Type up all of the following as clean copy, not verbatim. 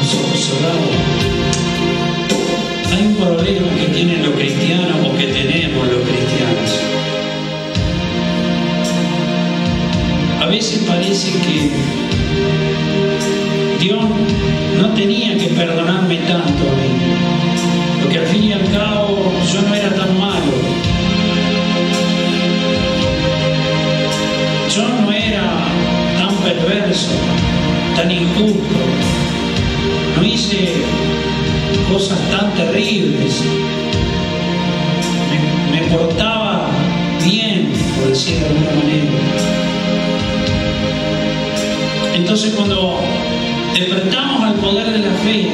los ojos cerrados. Hay un problema que tienen los cristianos o que tenemos los cristianos. A veces parece que Dios no tenía que perdonarme tanto a mí, porque al fin y al cabo yo no era tan malo. Yo no era tan perverso, tan injusto, no hice cosas tan terribles, me portaba bien, por decir de alguna manera. Entonces cuando despertamos al poder de la fe,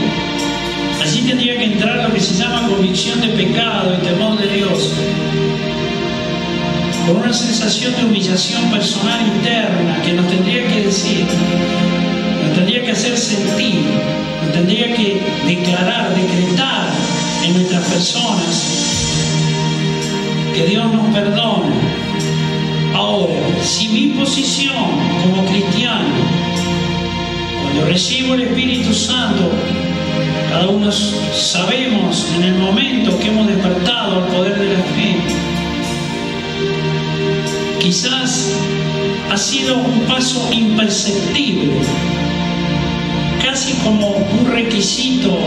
allí tendría que entrar lo que se llama convicción de pecado y temor de Dios, con una sensación de humillación personal interna que nos tendría que decir, nos tendría que hacer sentir, nos tendría que declarar, decretar en nuestras personas que Dios nos perdona. Ahora, si mi posición como cristiano, cuando recibo el Espíritu Santo, cada uno sabemos en el momento que hemos despertado al poder de la fe, quizás ha sido un paso imperceptible, casi como un requisito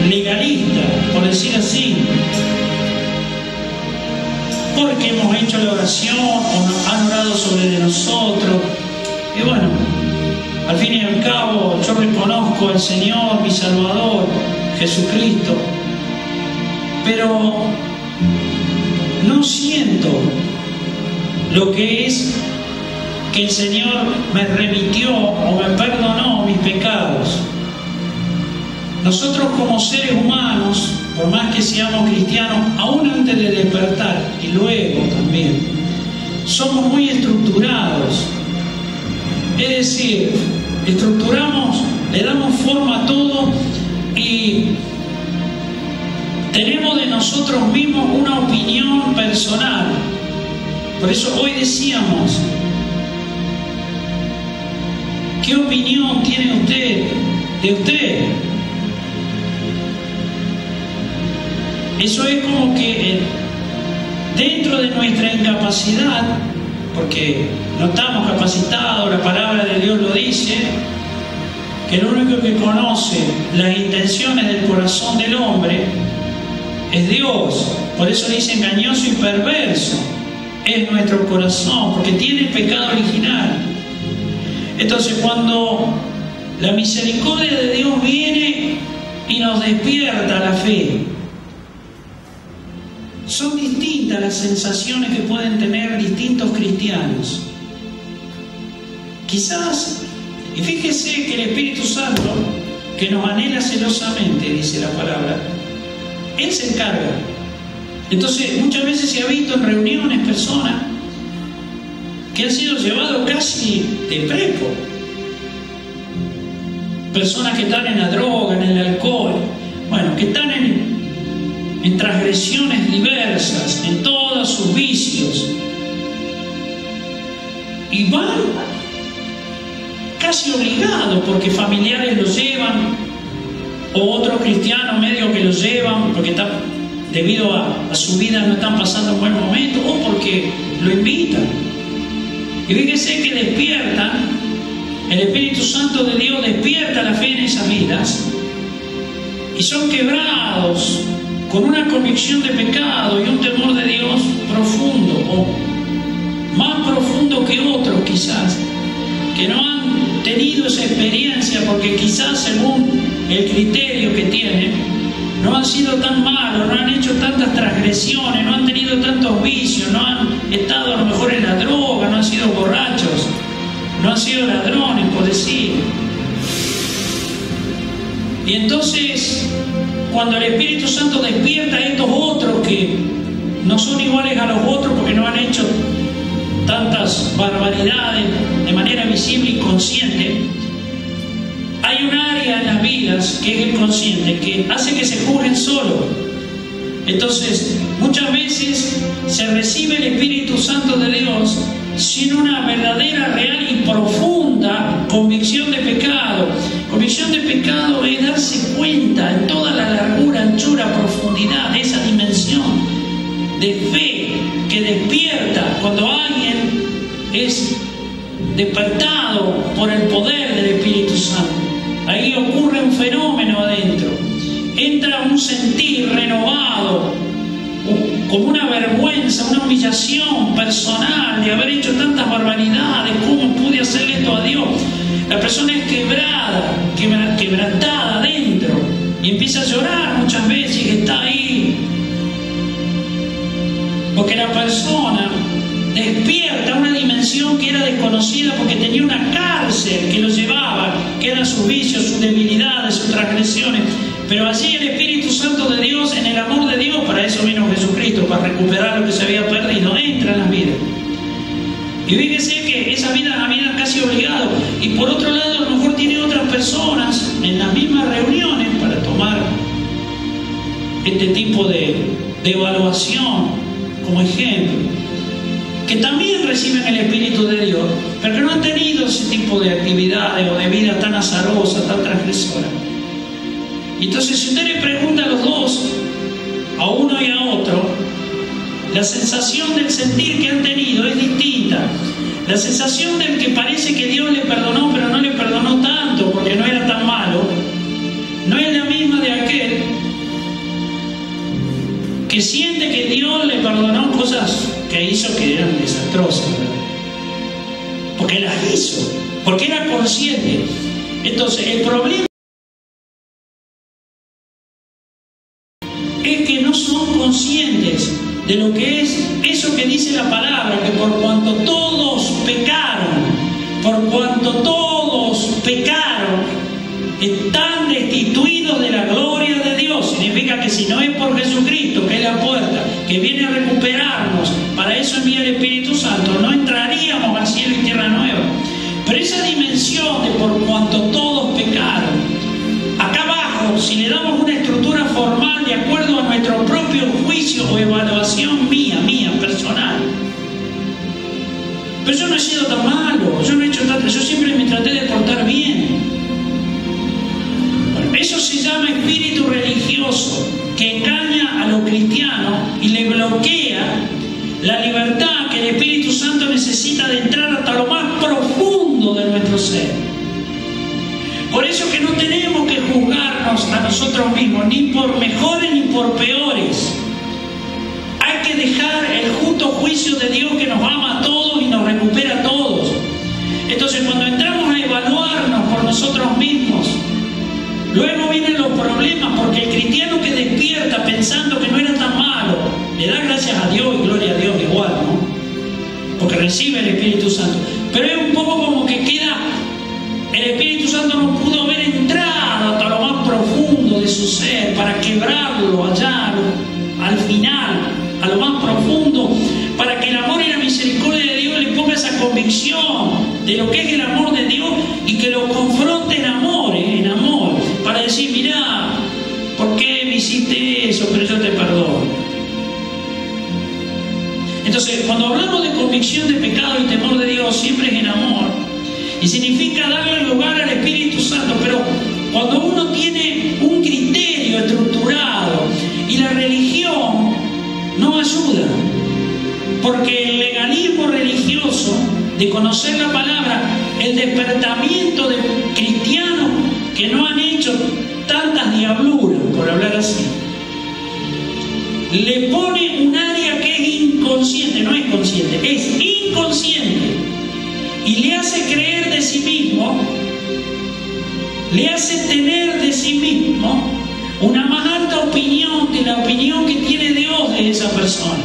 legalista, por decir así, porque hemos hecho la oración o nos han orado sobre de nosotros, y bueno, al fin y al cabo yo reconozco al Señor, mi Salvador, Jesucristo, pero no siento lo que es que el Señor me remitió o me perdonó mis pecados. Nosotros como seres humanos, por más que seamos cristianos, aún antes de despertar y luego también, somos muy estructurados. Es decir, estructuramos, le damos forma a todo y tenemos de nosotros mismos una opinión personal. Por eso hoy decíamos, ¿qué opinión tiene usted de usted? Eso es como que dentro de nuestra incapacidad, porque no estamos capacitados, la palabra de Dios lo dice, que el único que conoce las intenciones del corazón del hombre es Dios. Por eso dice engañoso y perverso es nuestro corazón, porque tiene el pecado original. Entonces cuando la misericordia de Dios viene y nos despierta la fe, son distintas las sensaciones que pueden tener distintos cristianos. Quizás, y fíjese que el Espíritu Santo, que nos anhela celosamente, dice la palabra, Él se encarga. Entonces, muchas veces se ha visto en reuniones personas que han sido llevados casi de prepo. Personas que están en la droga, en el alcohol, bueno, que están en transgresiones diversas, en todos sus vicios. Y van casi obligados porque familiares los llevan, o otros cristianos medio que los llevan, porque están, debido a su vida no están pasando un buen momento, o porque lo invitan. Y fíjense que despiertan, el Espíritu Santo de Dios despierta la fe en esas vidas, y son quebrados con una convicción de pecado y un temor de Dios profundo, o más profundo que otros quizás, que no han tenido esa experiencia porque quizás según el criterio que tienen, no han sido tan malos, no han hecho tantas transgresiones, no han tenido tantos vicios, no han estado a lo mejor en la droga, no han sido borrachos, no han sido ladrones, por decir. Y entonces, cuando el Espíritu Santo despierta a estos otros que no son iguales a los otros porque no han hecho tantas barbaridades de manera visible y consciente, hay un área en las vidas que es el consciente, que hace que se juzguen solos. Entonces, muchas veces se recibe el Espíritu Santo de Dios sin una verdadera, real y profunda convicción de pecado. Convicción de pecado es darse de fe que despierta cuando alguien es despertado por el poder del Espíritu Santo. Ahí ocurre un fenómeno adentro. Entra un sentir renovado, como una vergüenza, una humillación personal de haber hecho tantas barbaridades. ¿Cómo pude hacerle esto a Dios? La persona es quebrantada adentro y empieza a llorar muchas veces y está ahí. Porque la persona despierta una dimensión que era desconocida porque tenía una cárcel que lo llevaba, que eran sus vicios, sus debilidades, sus transgresiones. Pero allí el Espíritu Santo de Dios, en el amor de Dios, para eso vino Jesucristo, para recuperar lo que se había perdido, entra en las vidas. Y fíjese que esa vida es una vida casi obligado. Y por otro lado, a lo mejor tiene otras personas en las mismas reuniones para tomar este tipo de evaluación como ejemplo, que también reciben el Espíritu de Dios, pero que no han tenido ese tipo de actividades o de vida tan azarosa, tan transgresora. Entonces, si usted le pregunta a los dos, a uno y a otro, la sensación del sentir que han tenido es distinta. La sensación del que parece que Dios le perdonó, pero no le perdonó tanto porque no era tan malo, no es la misma de aquel que siente que Dios le perdonó cosas que hizo que eran desastrosas, ¿verdad? Porque las hizo, porque era consciente. Entonces, el problema es que no son conscientes de lo que es eso que dice la palabra, que por cuanto todos pecaron, están destituidos de la gloria de Dios. Significa que si no es por Jesucristo, que es la puerta, que viene a recuperarnos, para eso envía el Espíritu Santo, no entraríamos al cielo y tierra nueva. Pero esa dimensión de por cuanto todos pecaron, acá abajo, si le damos una estructura formal de acuerdo a nuestro propio juicio o evaluación mía, personal, pero yo no he sido tan malo, yo no he hecho tanto, yo siempre me traté de portar bien. Bueno, eso se llama espíritu religioso, que engaña a los cristianos y le bloquea la libertad que el Espíritu Santo necesita de entrar hasta lo más profundo de nuestro ser. Por eso que no tenemos que juzgarnos a nosotros mismos, ni por mejores ni por peores. Hay que dejar el justo juicio de Dios que nos ama a todos y nos recupera a todos. Entonces, cuando entramos a evaluarnos por nosotros mismos, luego vienen los problemas, porque el cristiano que despierta pensando que no era tan malo, le da gracias a Dios y gloria a Dios igual, ¿no? Porque recibe el Espíritu Santo. Pero es un poco como que queda, el Espíritu Santo no pudo haber entrado hasta lo más profundo de su ser para quebrarlo allá, al final, a lo más profundo, para que el amor y la misericordia de Dios le ponga esa convicción de lo que es el amor de Dios y que lo confronte en amor, para decir, mirá, ¿por qué me hiciste eso? Pero yo te perdono. Entonces, cuando hablamos de convicción de pecado y temor de Dios, siempre es en amor, y significa darle lugar al Espíritu Santo. Pero cuando uno tiene un criterio estructurado y la religión no ayuda, porque el legalismo religioso de conocer la palabra, el despertamiento de cristianos que no han hecho tantas diabluras, por hablar así, le pone un área que es inconsciente, no es consciente, es inconsciente, y le hace creer de sí mismo, le hace tener de sí mismo una más alta opinión que la opinión que tiene Dios de esa persona.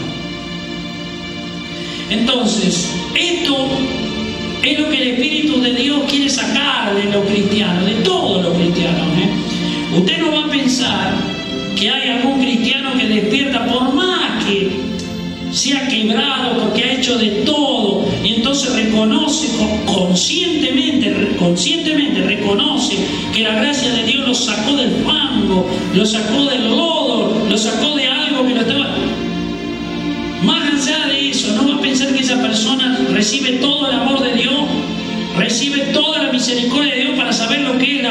Entonces, esto es lo que el Espíritu de Dios quiere sacar de los cristianos, de todos los cristianos, ¿eh? Usted no va a pensar que hay algún cristiano que despierta, por más que sea quebrado, porque ha hecho de todo, y entonces reconoce conscientemente reconoce que la gracia de Dios lo sacó del fango, lo sacó del lodo, lo sacó de algo que lo estaba... Más allá de eso, no va a pensar que esa persona recibe todo el amor de Dios, recibe toda la misericordia de Dios para saber lo que es el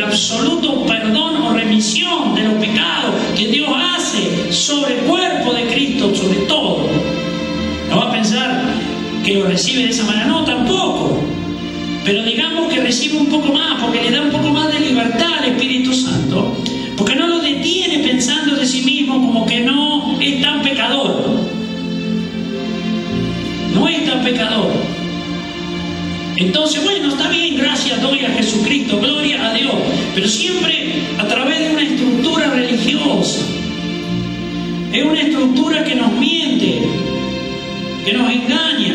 absoluto perdón o remisión de los pecados que Dios hace sobre el cuerpo de Cristo, que lo recibe de esa manera, no, tampoco. Pero digamos que recibe un poco más, porque le da un poco más de libertad al Espíritu Santo, porque no lo detiene pensando de sí mismo como que no es tan pecador. No es tan pecador. Entonces, bueno, está bien, gracias doy a Jesucristo, gloria a Dios, pero siempre a través de una estructura religiosa. Es una estructura que nos miente, que nos engaña,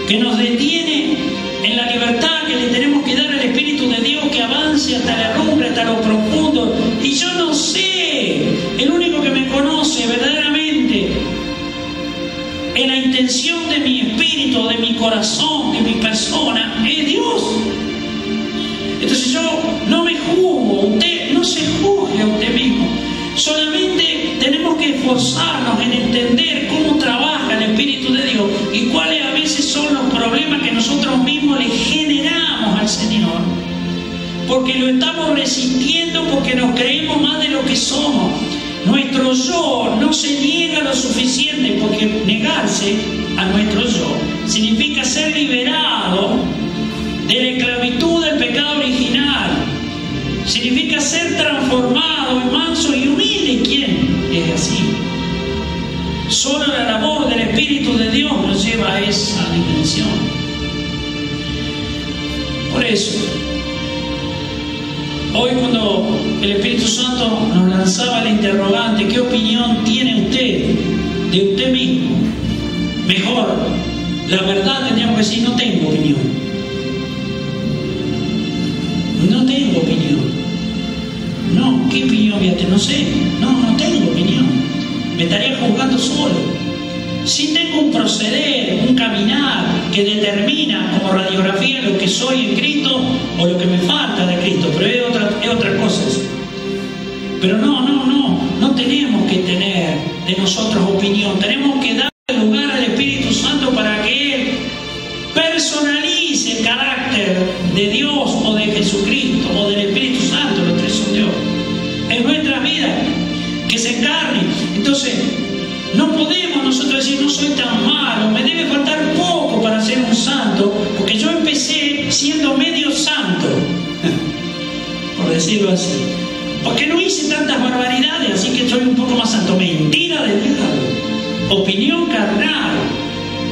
que nos detiene en la libertad que le tenemos que dar al Espíritu de Dios, que avance hasta la lumbre, hasta lo profundo. Y yo no sé, el único que me conoce verdaderamente en la intención de mi espíritu, de mi corazón, de mi persona, es Dios. Entonces yo no me juzgo, usted no se juzgue a usted mismo. Solamente tenemos que esforzarnos en entender cómo trabaja el Espíritu de Dios y cuáles a veces son los problemas que nosotros mismos le generamos al Señor. Porque lo estamos resistiendo, porque nos creemos más de lo que somos. Nuestro yo no se niega lo suficiente, porque negarse a nuestro yo significa ser liberado de la esclavitud del pecado original. Significa ser transformado en manso y humilde. ¿Quién es así? Solo la labor del Espíritu de Dios nos lleva a esa dimensión. Por eso, hoy cuando el Espíritu Santo nos lanzaba el interrogante, ¿qué opinión tiene usted de usted mismo? Mejor, la verdad tendríamos que decir, no tengo opinión. No tengo opinión. No, ¿qué opinión voy a tener? No sé. No tengo opinión. Me estaría juzgando solo. Sí tengo un proceder, un caminar que determina como radiografía lo que soy en Cristo o lo que me falta de Cristo, pero es otra cosa eso. Pero no tenemos que tener de nosotros opinión. Tenemos que dar lugar al Espíritu Santo para que Él personalice el carácter de Dios o de Jesucristo o del Espíritu Santo, los tres son Dios, en nuestra vida, que se encarne. Entonces, no podemos nosotros decir, no soy tan malo, me debe faltar poco para ser un santo, porque yo empecé siendo medio santo, por decirlo así, porque no hice tantas barbaridades, así que soy un poco más santo. Mentira del diablo, opinión carnal,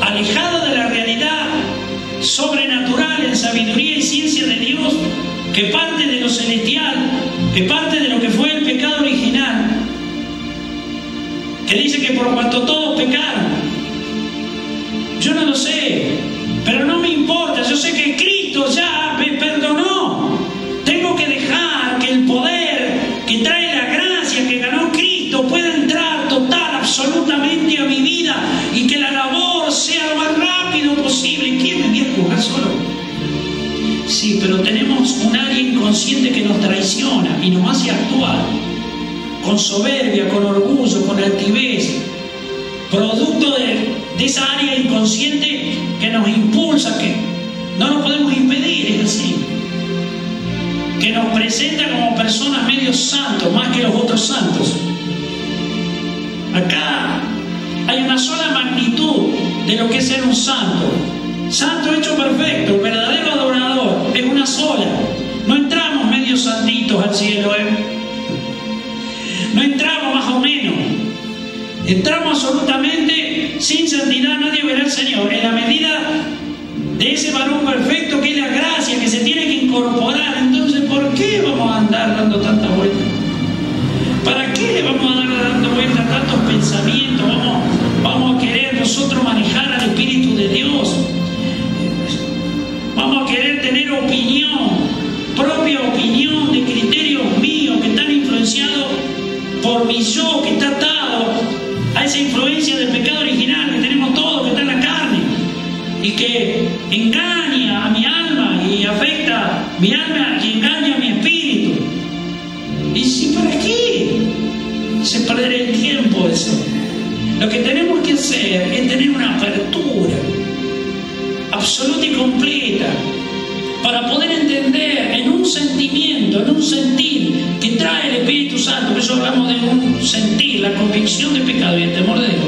alejada de la realidad sobrenatural en sabiduría y ciencia de Dios, que parte de lo celestial, que parte de lo que fue el pecado original, que dice que por cuanto todos pecaron. Yo no lo sé, pero no me importa. Yo sé que Cristo ya me perdonó. Tengo que dejar que el poder que trae la gracia que ganó Cristo pueda entrar total, absolutamente a mi vida, y que la labor sea lo más rápido posible. ¿Quién me viene a juzgar solo? Sí, pero tenemos un área inconsciente que nos traiciona y nos hace actuar con soberbia, con orgullo, con altivez, producto de esa área inconsciente que nos impulsa, que no lo podemos impedir, es así, que nos presenta como personas medio santos, más que los otros santos. Acá hay una sola magnitud de lo que es ser un santo. Santo hecho perfecto, el verdadero adorador, es una sola. No entramos medio santitos al cielo, No entramos más o menos. Entramos absolutamente sin santidad, nadie verá al Señor. En la medida de ese varón perfecto que es la gracia, que se tiene que incorporar. Entonces, ¿por qué vamos a andar dando tantas vueltas? ¿Para qué vamos a andar dando vueltas a tantos pensamientos? Vamos a querer nosotros manejar al Espíritu de Dios. Vamos a querer tener opinión, propia opinión de criterios míos que están influenciados por mi yo, que está atado a esa influencia del pecado original que tenemos todos, que está en la carne y que engaña a mi alma y afecta mi alma y engaña a mi espíritu. ¿Y si para qué? Se perderá el tiempo eso. Lo que tenemos que hacer es tener una apertura absoluta y completa para poder entender en un sentimiento, en un sentir que trae el Espíritu Santo. Por eso hablamos de un sentir, la convicción de pecado y el temor de Dios.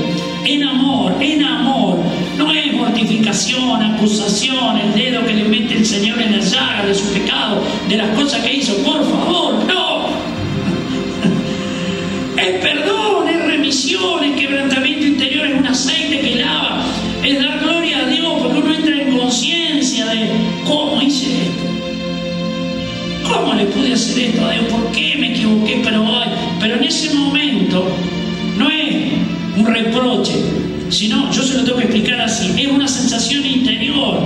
En amor, no es mortificación, acusación, el dedo que le mete el Señor en la llaga de su pecado, de las cosas que hizo. Por favor, no. Es perdón, es remisión, es quebrantamiento interior, es un aceite que lava, es dar gloria a Dios, porque uno entra en conciencia de cómo hice esto, cómo le pude hacer esto a Dios, por qué me equivoqué, pero en ese momento no es un reproche, sino, yo se lo tengo que explicar así, es una sensación interior,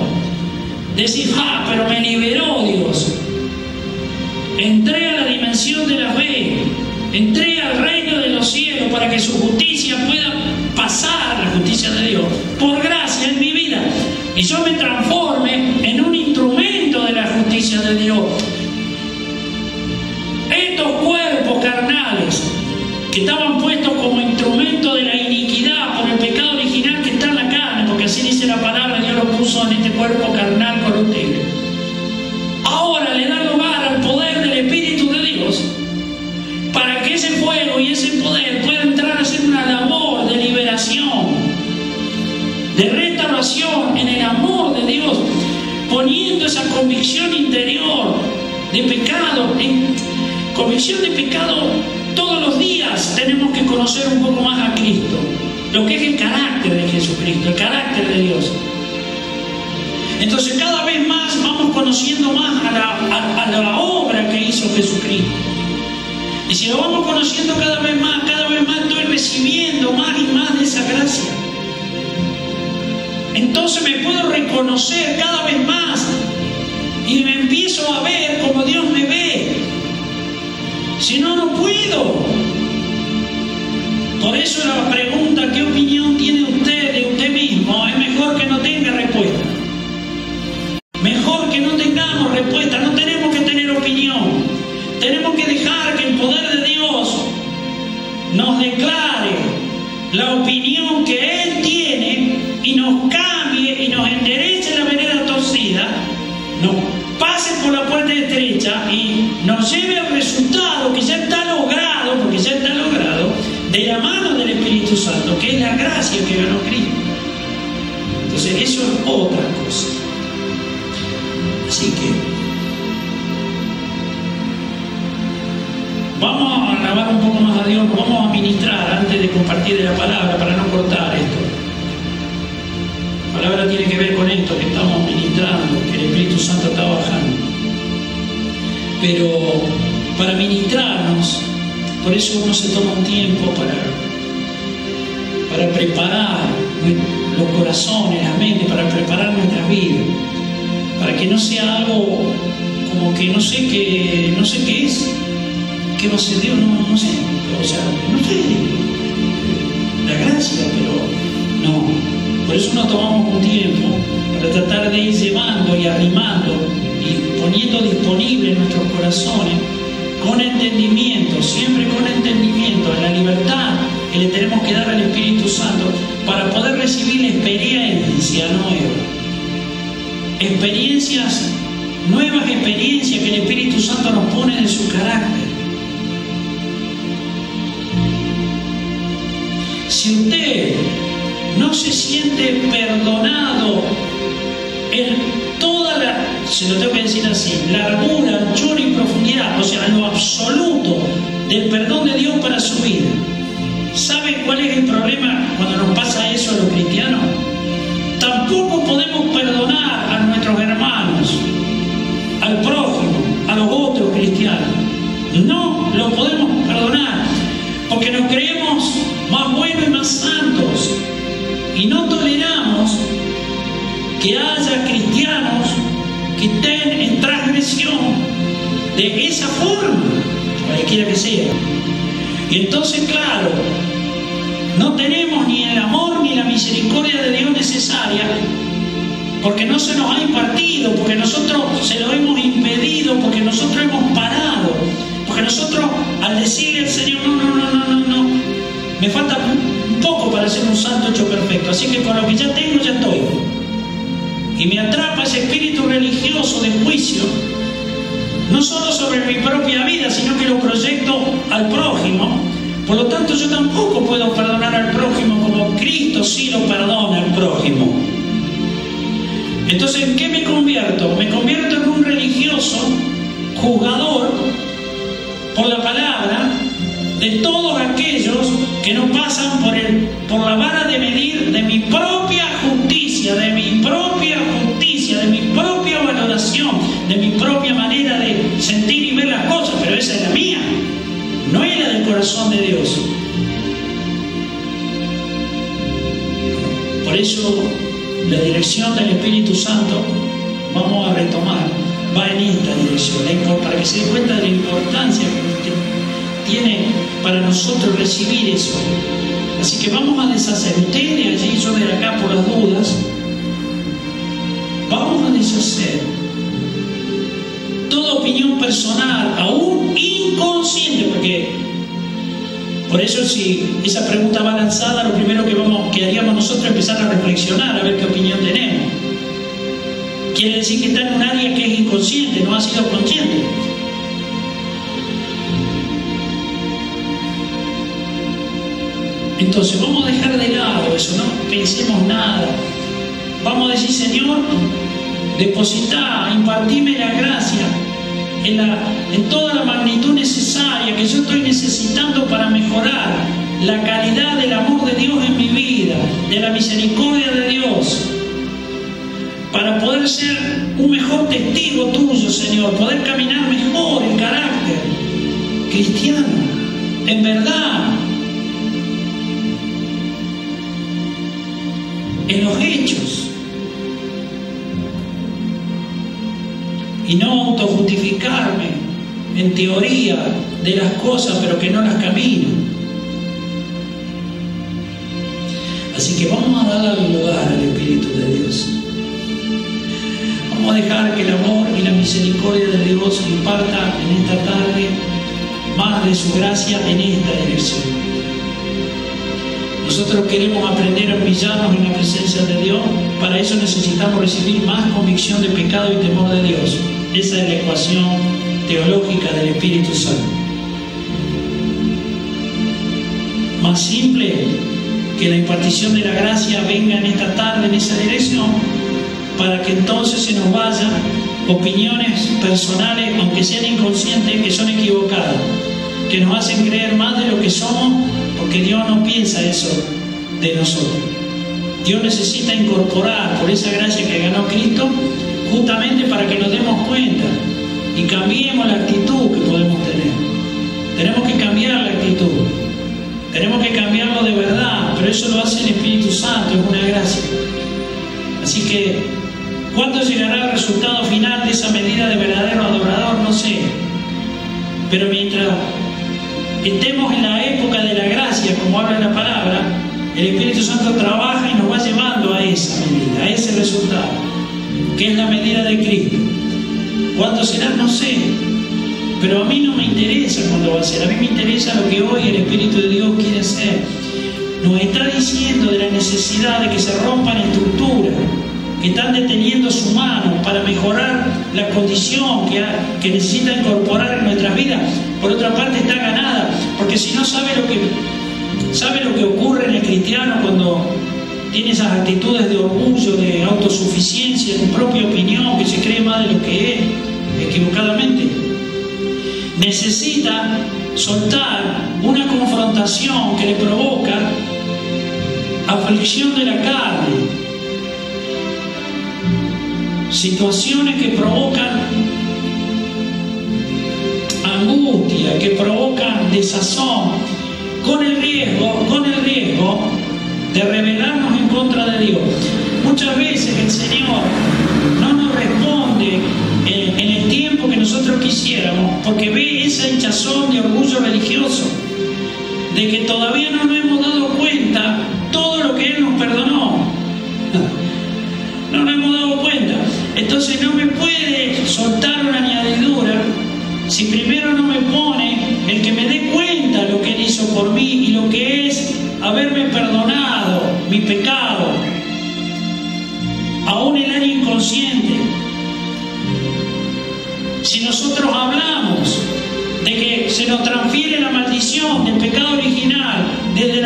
decir, pero me liberó Dios, entré a la dimensión de la fe, entré al reino de los cielos para que su justicia pueda pasar, la justicia de Dios, por gracia en mi vida, y yo me transforme en un instrumento de la justicia de Dios. Estos cuerpos carnales que estaban puestos como instrumento de la iniquidad por el pecado original que está en la carne, porque así dice la palabra, Dios lo puso en este cuerpo carnal corruptible. Ahora le da lugar al poder del Espíritu de Dios para que ese fuego y ese poder pueda entrar a hacer una labor de liberación, de restauración en el amor de Dios, poniendo esa convicción interior de pecado, convicción de pecado. Todos los días tenemos que conocer un poco más a Cristo, lo que es el carácter de Jesucristo, el carácter de Dios. Entonces cada vez más vamos conociendo más a la obra que hizo Jesucristo. Y si lo vamos conociendo cada vez más estoy recibiendo más y más de esa gracia. Entonces me puedo reconocer cada vez más y me empiezo a ver como Dios me ve. Si no, no puedo. Por eso la pregunta, ¿qué opinión tiene usted de usted mismo? Es mejor que no tenga respuesta. Mejor que no tengamos respuesta. No tenemos que tener opinión. Tenemos que dejar que el poder de Dios nos declare la opinión que Él tiene y nos cambie y nos enderece la vereda torcida, nos pase por la puerta estrecha y nos lleve al resultado que ya está logrado, porque ya está logrado, de la mano del Espíritu Santo, que es la gracia que ganó Cristo. Entonces eso es otra cosa. Así que vamos a alabar un poco más a Dios, vamos a ministrar antes de compartir de la palabra para no cortar esto. La palabra tiene que ver con esto que estamos ministrando, que el Espíritu Santo está bajando. Pero para ministrarnos, por eso uno se toma un tiempo para preparar los corazones, la mente, para preparar nuestra vida, para que no sea algo como que no sé qué es. ¿Qué va a ser Dios? No sé. O sea, no sé. La gracia, pero no. Por eso nos tomamos un tiempo para tratar de ir llevando y arrimando y poniendo disponible en nuestros corazones con entendimiento, siempre con entendimiento, en la libertad que le tenemos que dar al Espíritu Santo para poder recibir la experiencia nueva. Nuevas experiencias que el Espíritu Santo nos pone de su carácter. Si usted no se siente perdonado en toda se lo tengo que decir así, largura, anchura y profundidad, o sea, lo absoluto del perdón de Dios para su vida, ¿sabe cuál es el problema cuando nos pasa eso a los cristianos? Tampoco podemos perdonar a nuestros hermanos, al prójimo, a los otros cristianos. No lo podemos perdonar porque nos creemos más buenos y más santos y no toleramos que haya cristianos que estén en transgresión de esa forma, cualquiera que sea. Y entonces, claro, no tenemos ni el amor ni la misericordia de Dios necesaria, porque no se nos ha impartido, porque nosotros se lo hemos impedido, porque nosotros hemos parado, porque nosotros al decirle al Señor, no, me falta un poco para ser un santo hecho perfecto, así que con lo que ya tengo ya estoy. Y me atrapa ese espíritu religioso de juicio, no solo sobre mi propia vida, sino que lo proyecto al prójimo. Por lo tanto, yo tampoco puedo perdonar al prójimo como Cristo sí lo perdona al prójimo. Entonces, ¿en qué me convierto? Me convierto en un religioso juzgador por la palabra de todos aquellos que no pasan por la vara de medir de mi propia justicia, de mi propia valoración, de mi propia manera de sentir y ver las cosas, pero esa es la mía, no es la del corazón de Dios. Por eso la dirección del Espíritu Santo, vamos a retomar, va en esta dirección, para que se den cuenta de la importancia que tiene para nosotros recibir eso. Así que vamos a deshacer, ustedes de allí, yo de acá por las dudas, vamos a deshacer toda opinión personal, aún inconsciente, porque por eso si esa pregunta va lanzada, lo primero que haríamos nosotros es empezar a reflexionar, a ver qué opinión tenemos. Quiere decir que está en un área que es inconsciente, no ha sido consciente. Entonces vamos a dejar de lado eso, no pensemos nada. Vamos a decir, Señor, depositá, impartime la gracia en toda la magnitud necesaria que yo estoy necesitando para mejorar la calidad del amor de Dios en mi vida, de la misericordia de Dios, para poder ser un mejor testigo tuyo, Señor, poder caminar mejor en carácter cristiano, en verdad, en los hechos, y no autojustificarme en teoría de las cosas, pero que no las camino. Así que vamos a darle lugar al Espíritu de Dios. Vamos a dejar que el amor y la misericordia de Dios imparta en esta tarde más de su gracia en esta dirección. Nosotros queremos aprender a humillarnos en la presencia de Dios. Para eso necesitamos recibir más convicción de pecado y temor de Dios. Esa es la ecuación teológica del Espíritu Santo. Más simple que la impartición de la gracia venga en esta tarde en esa dirección, para que entonces se nos vayan opiniones personales, aunque sean inconscientes, que son equivocadas, que nos hacen creer más de lo que somos, porque Dios no piensa eso de nosotros. Dios necesita incorporar por esa gracia que ganó Cristo, justamente para que nos demos cuenta y cambiemos la actitud que podemos tener. Tenemos que cambiar la actitud, tenemos que cambiarlo de verdad, pero eso lo hace el Espíritu Santo, es una gracia. Así que, ¿cuándo llegará el resultado final de esa medida de verdadero adorador? No sé. Pero mientras estemos en la época de la gracia, como habla la palabra, el Espíritu Santo trabaja y nos va llevando a esa medida, a ese resultado, que es la medida de Cristo. ¿Cuándo será? No sé. Pero a mí no me interesa cuándo va a ser. A mí me interesa lo que hoy el Espíritu de Dios quiere hacer. Nos está diciendo de la necesidad de que se rompan estructuras que están deteniendo su mano para mejorar la condición que necesita incorporar en nuestras vidas. Por otra parte está ganada, porque si no sabe lo que ocurre en el cristiano cuando tiene esas actitudes de orgullo, de autosuficiencia, de propia opinión, que se cree más de lo que es, equivocadamente. Necesita soltar una confrontación que le provoca aflicción de la carne, situaciones que provocan angustia, que provocan desazón, con el riesgo de rebelarnos en contra de Dios. Muchas veces el Señor no nos responde en el tiempo que nosotros quisiéramos, porque ve esa hinchazón de orgullo religioso, de que todavía no nos hemos dado cuenta todo lo que Él nos perdonó. No nos hemos dado cuenta. Entonces no me puede soltar una añadidura si primero no me pone el que me dé cuenta lo que Él hizo por mí y lo que es haberme perdonado mi pecado, aún el área inconsciente. Si nosotros hablamos de que se nos transfiere la maldición del pecado original desde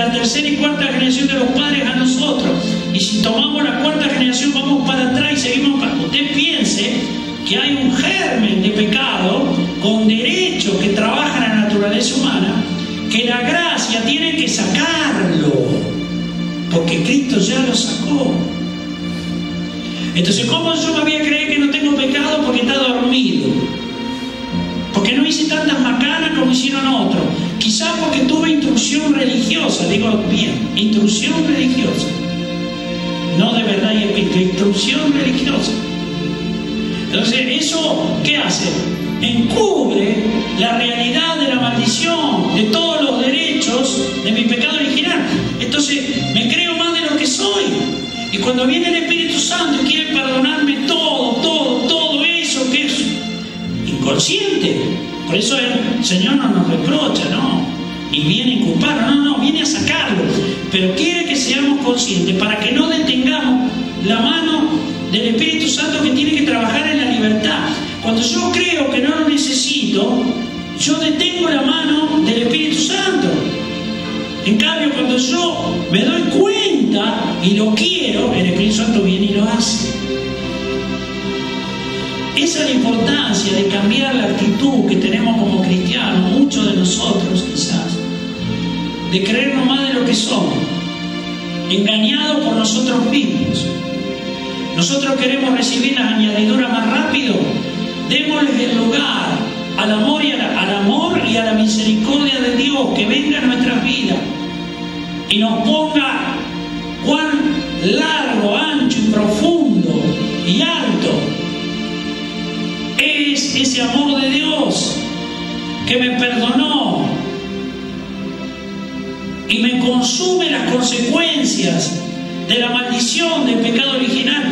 pecado, con derechos que trabaja la naturaleza humana, que la gracia tiene que sacarlo, porque Cristo ya lo sacó. Entonces, ¿cómo yo me voy a creer que no tengo pecado? Porque está dormido, porque no hice tantas macanas como hicieron otros, quizás porque tuve intrusión religiosa, digo bien, intrusión religiosa, no de verdad y espíritu, intrusión religiosa. Entonces, ¿eso qué hace? Encubre la realidad de la maldición, de todos los derechos de mi pecado original. Entonces, me creo más de lo que soy. Y cuando viene el Espíritu Santo y quiere perdonarme todo eso que es inconsciente, por eso el Señor no nos reprocha, ¿no? Y viene a inculparlo, no, viene a sacarlo. Pero quiere que seamos conscientes para que no detengamos la mano del Espíritu Santo que tiene que trabajar en la libertad. Cuando yo creo que no lo necesito, yo detengo la mano del Espíritu Santo. En cambio, cuando yo me doy cuenta y lo quiero, el Espíritu Santo viene y lo hace. Esa es la importancia de cambiar la actitud que tenemos como cristianos, muchos de nosotros quizás, de creernos más de lo que somos, engañados por nosotros mismos. Nosotros queremos recibir las añadiduras más rápido. Démosles el lugar al amor y a la misericordia de Dios que venga a nuestras vidas y nos ponga cuán largo, ancho y profundo y alto es ese amor de Dios que me perdonó y me consume las consecuencias de la maldición del pecado original.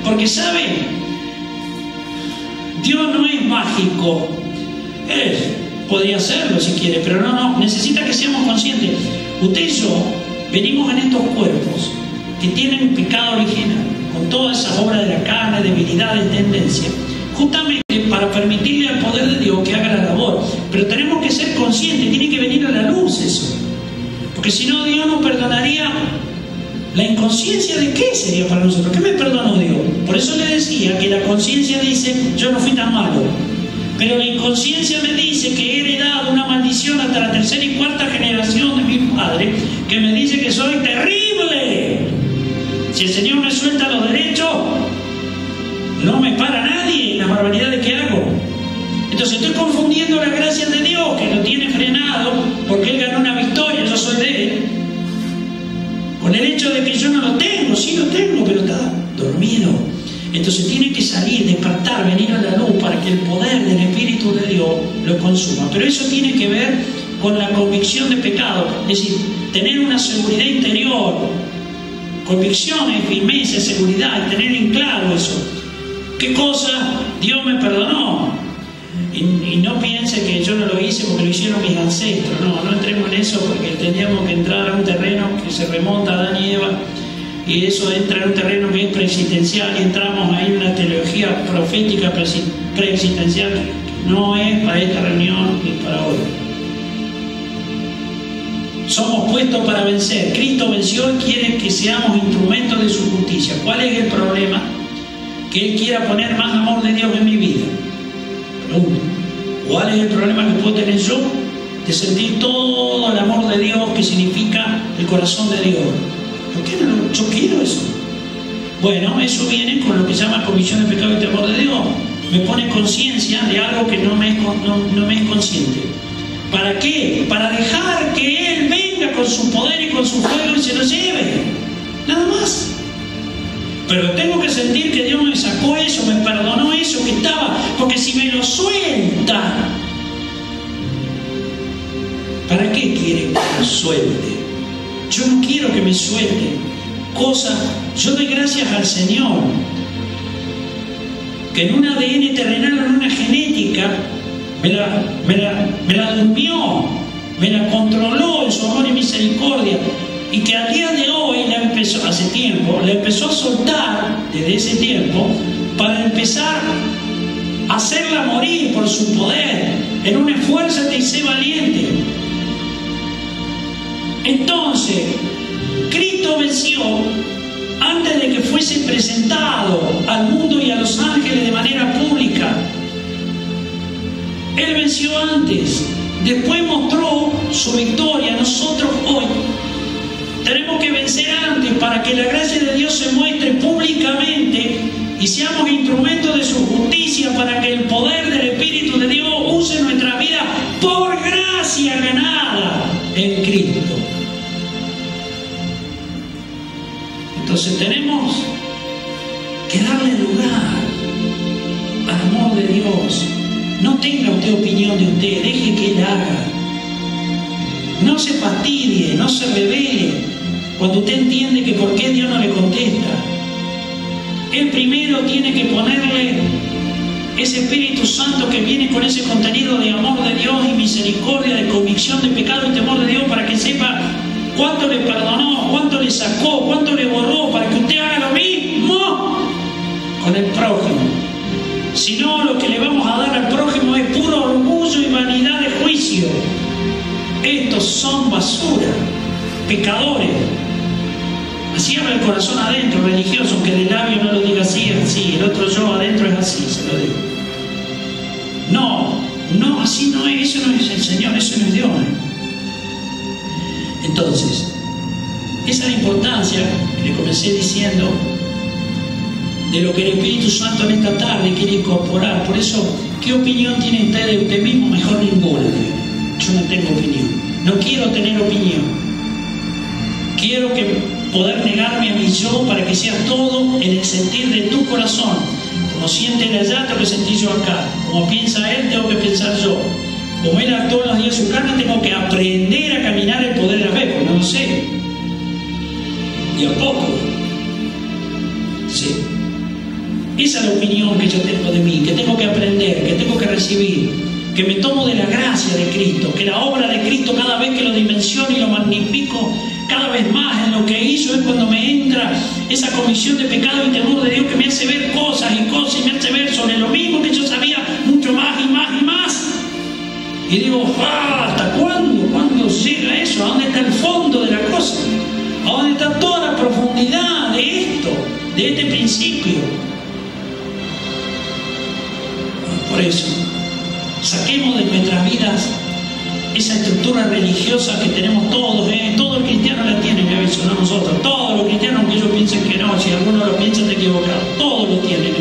Porque ¿sabe? Dios no es mágico. Podría serlo si quiere, pero no, necesita que seamos conscientes. Usted y yo venimos en estos cuerpos que tienen pecado original, con todas esas obras de la carne, debilidades, tendencias, justamente para permitirle al poder de Dios que haga la labor. Pero tenemos que ser conscientes, tiene que venir a la luz eso, porque si no Dios no perdonaría. ¿La inconsciencia de qué sería para nosotros? ¿Qué me perdonó Dios? Por eso le decía que la conciencia dice, yo no fui tan malo. Pero la inconsciencia me dice que he heredado una maldición hasta la tercera y cuarta generación de mi padre, que me dice que soy terrible. Si el Señor me suelta los derechos, no me para nadie en las barbaridades que hago. Entonces estoy confundiendo las gracias de Dios, que lo tiene frenado, porque Él ganó una victoria, yo soy de Él, con el hecho de que yo no lo tengo. Sí lo tengo, pero está dormido. Entonces tiene que salir, despertar, venir a la luz para que el poder del Espíritu de Dios lo consuma. Pero eso tiene que ver con la convicción de pecado, es decir, tener una seguridad interior, convicciones, firmeza, seguridad, tener en claro eso. ¿Qué cosa Dios me perdonó? Y no piense que yo no lo hice porque lo hicieron mis ancestros. No entremos en eso, porque tendríamos que entrar a un terreno que se remonta a Adán y Eva, y eso entra en un terreno que es preexistencial, y entramos ahí en una teología profética preexistencial que no es para esta reunión ni para hoy. Somos puestos para vencer. Cristo venció y quiere que seamos instrumentos de su justicia. ¿Cuál es el problema? Que Él quiera poner más amor de Dios en mi vida. Pregunto, ¿cuál es el problema que puedo tener yo de sentir todo el amor de Dios que significa el corazón de Dios? ¿Por qué no? Yo quiero eso. Bueno, eso viene con lo que se llama convicción de pecado y temor de Dios. Me pone conciencia de algo que no me es consciente. ¿Para qué? Para dejar que Él venga con su poder y con su fuego y se lo lleve. Nada más. Pero tengo que sentir que Dios me sacó eso, me perdonó eso que estaba, porque si me lo suelta, ¿para qué quiere que me suelte? Yo no quiero que me suelte cosas. Yo doy gracias al Señor que en un ADN terrenal, en una genética, me la durmió, me la controló en su amor y misericordia, y que al día de hoy hace tiempo, la empezó a soltar desde ese tiempo para empezar a hacerla morir por su poder. En un esfuérzate y sé valiente. Entonces, Cristo venció antes de que fuese presentado al mundo y a los ángeles de manera pública. antes, después mostró su victoria. Nosotros hoy tenemos que vencer antes para que la gracia de Dios se muestre públicamente y seamos instrumentos de su justicia para que el poder del Espíritu de Dios use nuestra vida por gracia ganada en Cristo. Entonces tenemos que darle lugar al amor de Dios. No tenga usted opinión de usted, deje que Él haga. No se fastidie, no se rebele cuando usted entiende que por qué Dios no le contesta. Él primero tiene que ponerle ese Espíritu Santo que viene con ese contenido de amor de Dios y misericordia, de convicción de pecado y temor de Dios, para que sepa cuánto le perdonó, cuánto le sacó, cuánto le borró, para que usted haga lo mismo con el prójimo. Si no, lo que le vamos a dar al prójimo es puro orgullo y vanidad de juicio. Estos son basura, pecadores. Así habla el corazón adentro, religioso, aunque de labio no lo diga así, así. El otro yo adentro es así, se lo digo. No, así no es, eso no es el Señor, eso no es Dios. Entonces, esa es la importancia que le comencé diciendo de lo que el Espíritu Santo en esta tarde quiere incorporar. Por eso, ¿qué opinión tiene usted de usted mismo? Mejor ninguna. Yo no tengo opinión. No quiero tener opinión. Quiero poder negarme a mi yo para que sea todo en el sentir de tu corazón. Como siente él allá, tengo que sentir yo acá. Como piensa él, tengo que pensar yo. Como él actuó en los días de su carne, tengo que aprender a caminar el poder de la fe, porque no lo sé. Y a poco. Sí. Esa es la opinión que yo tengo de mí, que tengo que aprender, que tengo que recibir, que me tomo de la gracia de Cristo, que la obra de Cristo cada vez que lo dimensiono y lo magnifico cada vez más en lo que hizo es cuando me entra esa convicción de pecado y temor de Dios que me hace ver cosas y me hace ver sobre lo mismo que yo sabía mucho más y más y más. Y digo, ¿hasta cuándo? ¿Cuándo llega eso? ¿A dónde está el fondo de la cosa? ¿A dónde está toda la profundidad de esto, de este principio? Por eso, saquemos de nuestras vidas esa estructura religiosa que tenemos todos, todo el cristiano la tiene, a veces no nosotros, todos los cristianos, aunque ellos piensen que no, si alguno lo piensa está equivocado, todos lo tienen,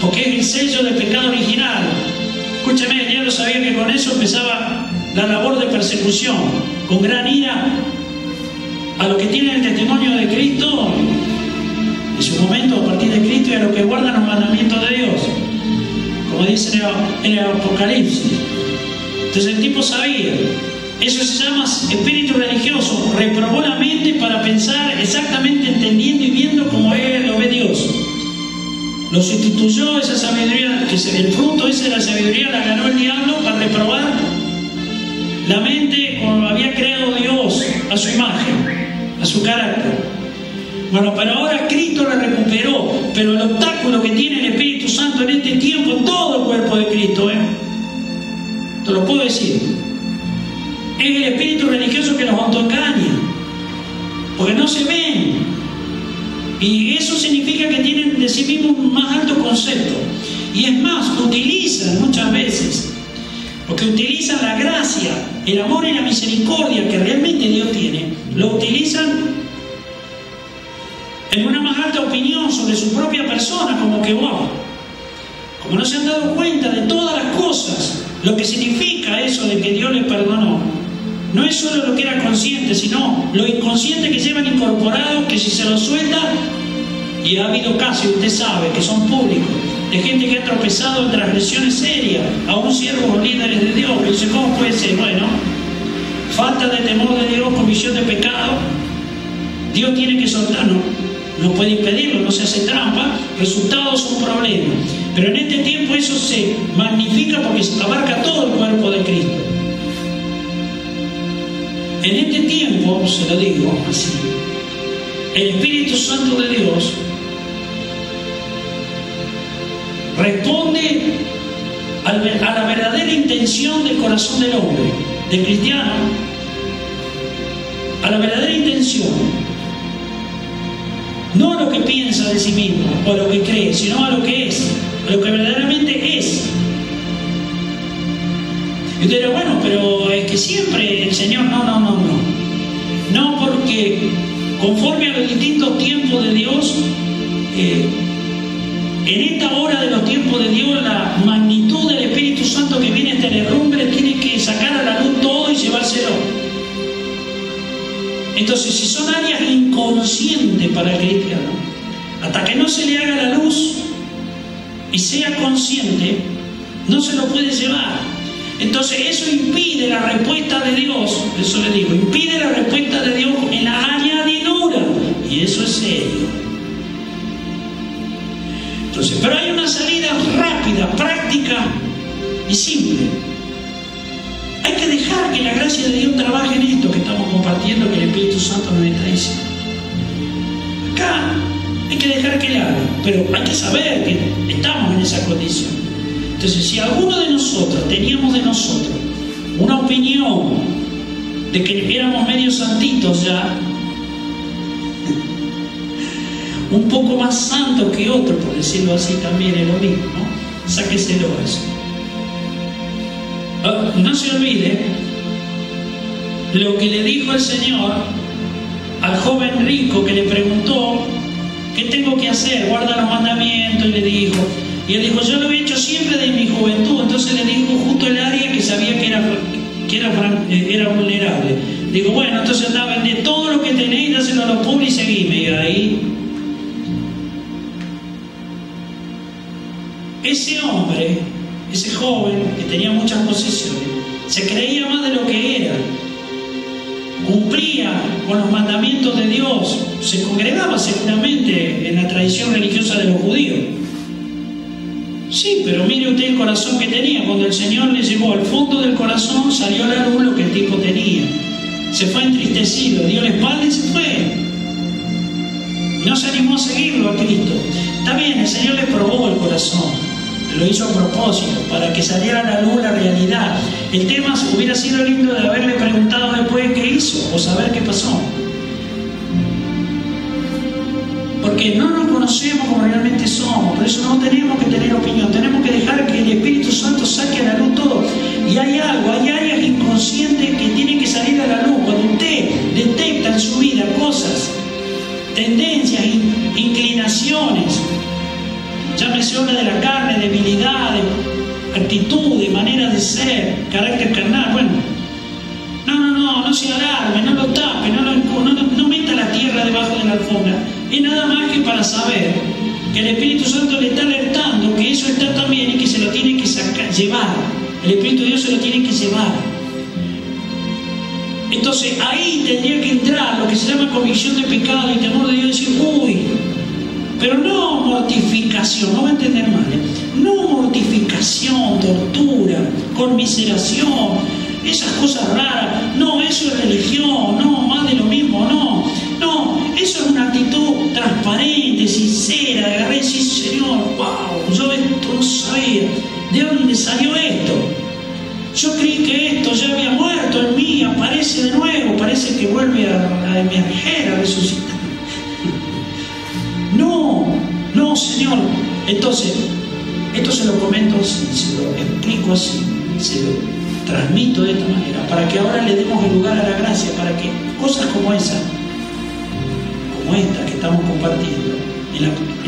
porque es el sello del pecado original. Escúcheme, el diablo sabía que con eso empezaba la labor de persecución, con gran ira a los que tienen el testimonio de Cristo, en su momento a partir de Cristo, y a los que guardan los mandamientos de Dios, como dice en el Apocalipsis. Entonces el tipo sabía, eso se llama espíritu religioso, reprobó la mente para pensar exactamente entendiendo y viendo como él lo ve Dios. Lo sustituyó esa sabiduría, que el fruto ese de la sabiduría la ganó el diablo para reprobar la mente como había creado Dios a su imagen, a su carácter. Bueno, pero ahora Cristo la recuperó, pero el obstáculo que tiene el Espíritu Santo en este tiempo, todo el cuerpo de Cristo, te lo puedo decir, es el espíritu religioso que nos autoengaña, porque no se ven, y eso significa que tienen de sí mismos un más alto concepto, y es más, utilizan muchas veces, porque utilizan la gracia, el amor y la misericordia que realmente Dios tiene, lo utilizan en una más alta opinión sobre su propia persona, como que wow, como no se han dado cuenta de todas las cosas, lo que significa eso de que Dios les perdonó. No es solo lo que era consciente, sino lo inconsciente que llevan incorporado, que si se lo suelta, y ha habido casos, usted sabe, que son públicos, de gente que ha tropezado en transgresiones serias, aún siervos o líderes de Dios, que dice, ¿cómo puede ser? Bueno, falta de temor de Dios, comisión de pecado, Dios tiene que soltarnos. No puede impedirlo, no se hace trampa, resultados son problemas. Pero en este tiempo eso se magnifica porque abarca todo el cuerpo de Cristo. En este tiempo, se lo digo así, el Espíritu Santo de Dios responde a la verdadera intención del corazón del hombre, del cristiano, a la verdadera intención. No a lo que piensa de sí mismo o a lo que cree, sino a lo que es, a lo que verdaderamente es. Y usted dirá, bueno, pero es que siempre el Señor, no. No, porque conforme a los distintos tiempos de Dios, en esta hora de los tiempos de Dios, la magnitud del Espíritu Santo que viene a este derrumbe tiene que sacar a la luz todo y llevárselo. Entonces, si son áreas inconscientes para el cristiano, hasta que no se le haga la luz y sea consciente, no se lo puede llevar. Entonces, eso impide la respuesta de Dios, eso le digo, impide la respuesta de Dios en la añadidura, y eso es serio. Entonces, pero hay una salida rápida, práctica y simple. Hay que dejar que la gracia de Dios trabaje en esto que estamos compartiendo, que el Espíritu Santo nos está diciendo. Acá hay que dejar que Él haga, pero hay que saber que estamos en esa condición. Entonces, si alguno de nosotros teníamos de nosotros una opinión de que éramos medio santitos ya, un poco más santo que otro, por decirlo así, también es lo mismo, ¿no? Sáqueselo a eso. No se olvide lo que le dijo el Señor al joven rico que le preguntó, ¿qué tengo que hacer? Guarda los mandamientos, y le dijo. Y él dijo, yo lo he hecho siempre desde mi juventud. Entonces le dijo justo el área que sabía que era vulnerable. Digo, bueno, entonces anda a vender todo lo que tenéis, dáselo a los pobres y seguime. Y ahí ese hombre, ese joven que tenía muchas posesiones, se creía más de lo que era, cumplía con los mandamientos de Dios, se congregaba seguramente en la tradición religiosa de los judíos. Sí, pero mire usted el corazón que tenía. Cuando el Señor le llevó al fondo del corazón, salió a la luz lo que el tipo tenía. Se fue entristecido, dio la espalda y se fue. No se animó a seguirlo a Cristo. Está bien, el Señor le probó el corazón, lo hizo a propósito, para que saliera a la luz la realidad. El tema hubiera sido lindo de haberle preguntado después qué hizo, o saber qué pasó. Porque no nos conocemos como realmente somos, por eso no tenemos que tener opinión, tenemos que dejar que el Espíritu Santo saque a la luz todo. Y hay algo, hay áreas inconscientes que tienen que salir a la luz. Cuando usted detecta en su vida cosas, tendencias, inclinaciones, llámese obra de la carne, debilidades, actitudes, maneras de ser, carácter carnal, bueno, no se alarme, no lo tape, no meta la tierra debajo de la alfombra. Es nada más que para saber que el Espíritu Santo le está alertando que eso está también y que se lo tiene que llevar. El Espíritu de Dios se lo tiene que llevar. Entonces ahí tendría que entrar lo que se llama convicción de pecado y temor de Dios, decir, uy, pero no mortificación, no va a entender mal, no mortificación, tortura, conmiseración, esas cosas raras, no, eso es religión, no, más de lo mismo, no, eso es una actitud transparente, sincera, de agarrar y decir, Señor, wow, yo esto no sabía, ¿de dónde salió esto? Yo creí que esto ya había muerto en mí, aparece de nuevo, parece que vuelve a emerger, a resucitar. No, Señor. Entonces, esto se lo comento así, se lo explico así, se lo transmito de esta manera, para que ahora le demos el lugar a la gracia, para que cosas como esa, como esta que estamos compartiendo, en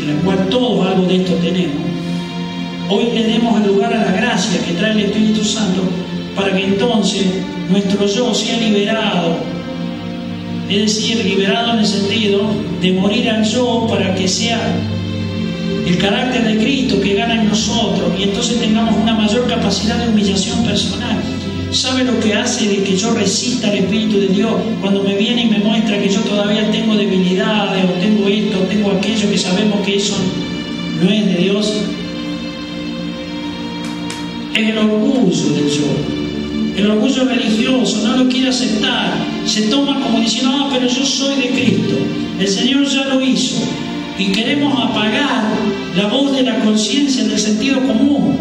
la cual todos algo de esto tenemos, hoy le demos el lugar a la gracia que trae el Espíritu Santo, para que entonces nuestro yo sea liberado. Es decir, liberado en el sentido de morir al yo para que sea el carácter de Cristo que gana en nosotros y entonces tengamos una mayor capacidad de humillación personal. ¿Sabe lo que hace de que yo resista al Espíritu de Dios? Cuando me viene y me muestra que yo todavía tengo debilidades, o tengo esto, o tengo aquello, que sabemos que eso no es de Dios. Es el orgullo del yo. El orgullo religioso, no lo quiere aceptar, se toma como diciendo, pero yo soy de Cristo, el Señor ya lo hizo, y queremos apagar la voz de la conciencia, del sentido común,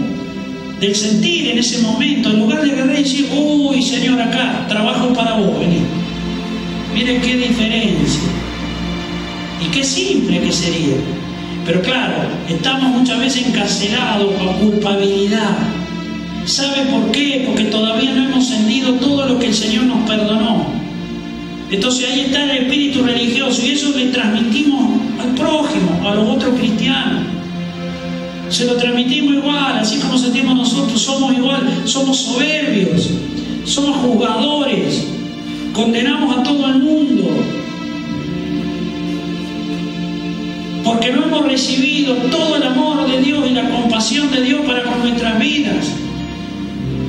del sentir en ese momento, en lugar de agarrar y decir, uy, Señor, acá, trabajo para vos, vení. Miren qué diferencia, y qué simple que sería, pero claro, estamos muchas veces encarcelados con culpabilidad. ¿Sabe por qué? Porque todavía no hemos sentido todo lo que el Señor nos perdonó. Entonces ahí está el espíritu religioso y eso le transmitimos al prójimo, a los otros cristianos. Se lo transmitimos igual, así como sentimos nosotros, somos igual, somos soberbios, somos juzgadores, condenamos a todo el mundo. Porque no hemos recibido todo el amor de Dios y la compasión de Dios para con nuestras vidas.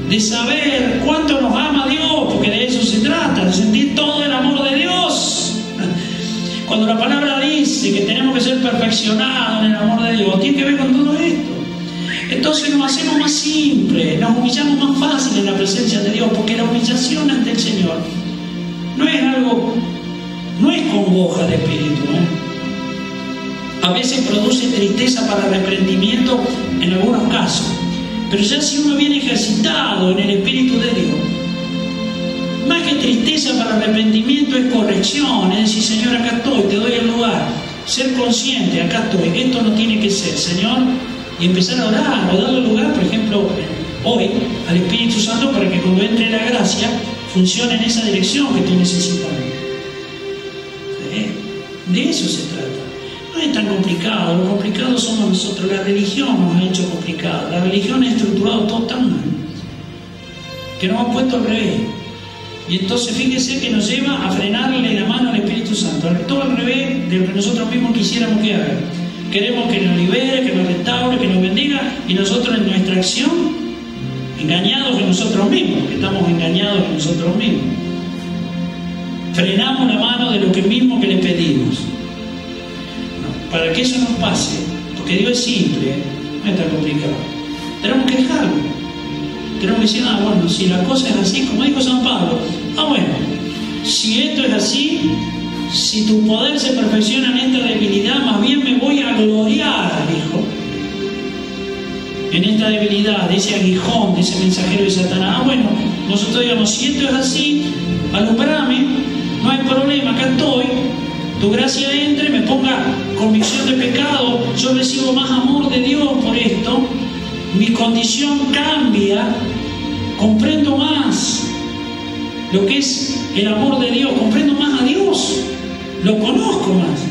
De saber cuánto nos ama Dios, porque de eso se trata, de sentir todo el amor de Dios. Cuando la palabra dice que tenemos que ser perfeccionados en el amor de Dios, tiene que ver con todo esto. Entonces nos hacemos más simples, nos humillamos más fácil en la presencia de Dios, porque la humillación ante el Señor no es algo, no es congoja de espíritu, A veces produce tristeza para arrepentimiento en algunos casos. Pero ya si uno viene ejercitado en el Espíritu de Dios, más que tristeza para arrepentimiento es corrección, es decir, Señor, acá estoy, te doy el lugar, ser consciente, acá estoy, esto no tiene que ser, Señor, y empezar a orar, o darle lugar, por ejemplo, hoy, al Espíritu Santo para que cuando entre la gracia funcione en esa dirección que tú necesitas. De eso se trata. No es tan complicado, lo complicado somos nosotros, la religión nos ha hecho complicado, la religión ha estructurado todo tan mal, que nos ha puesto al revés, y entonces fíjese que nos lleva a frenarle la mano al Espíritu Santo, todo al revés de lo que nosotros mismos quisiéramos que haga. Queremos que nos libere, que nos restaure, que nos bendiga, y nosotros en nuestra acción, engañados en nosotros mismos, que estamos engañados en nosotros mismos, frenamos la mano de lo que mismo que le pedimos. Para que eso nos pase, porque Dios es simple, no es tan complicado, tenemos que dejarlo. Tenemos que decir, bueno, si la cosa es así, como dijo San Pablo, bueno, si esto es así, si tu poder se perfecciona en esta debilidad, más bien me voy a gloriar, dijo, en esta debilidad, de ese aguijón, de ese mensajero de Satanás. Bueno, nosotros digamos, si esto es así, alumbrame, no hay problema, acá estoy. Tu gracia entre, me ponga convicción de pecado, yo recibo más amor de Dios por esto, mi condición cambia, comprendo más lo que es el amor de Dios, comprendo más a Dios, lo conozco más,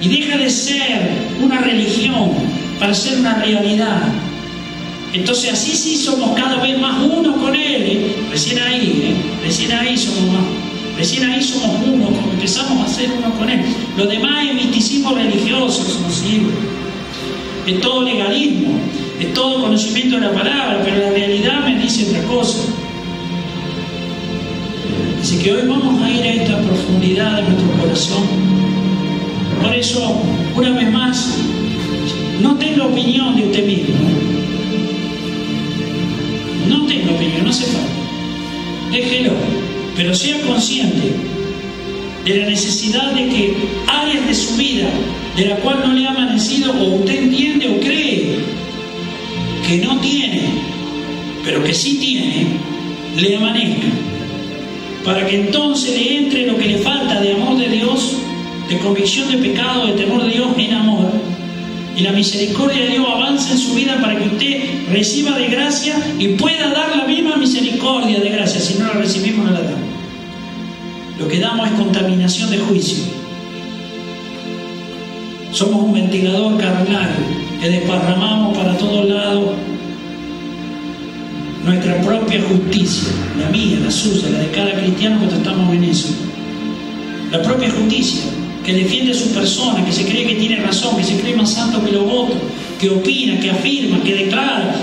y deja de ser una religión para ser una realidad. Entonces así sí somos cada vez más uno con Él, recién ahí somos más. Recién ahí somos uno, como empezamos a ser uno con Él. Lo demás es misticismo religioso, eso no sirve. Es todo legalismo, es todo conocimiento de la palabra, pero la realidad me dice otra cosa. Así que hoy vamos a ir a esta profundidad de nuestro corazón. Por eso, una vez más, no tenga opinión de usted mismo. No tenga opinión, no hace falta. Déjelo. Pero sea consciente de la necesidad de que áreas de su vida de la cual no le ha amanecido, o usted entiende o cree que no tiene, pero que sí tiene, le amanezca, para que entonces le entre lo que le falta de amor de Dios, de convicción de pecado, de temor de Dios en amor, y la misericordia de Dios avanza en su vida para que usted reciba de gracia y pueda dar la misma misericordia de gracia. Si no la recibimos, no la damos. Lo que damos es contaminación de juicio. Somos un ventilador carnal que desparramamos para todos lados nuestra propia justicia, la mía, la suya, la de cada cristiano cuando estamos en eso. La propia justicia, que defiende su persona, que se cree que tiene razón, que se cree más santo que los otros, que opina, que afirma, que declara.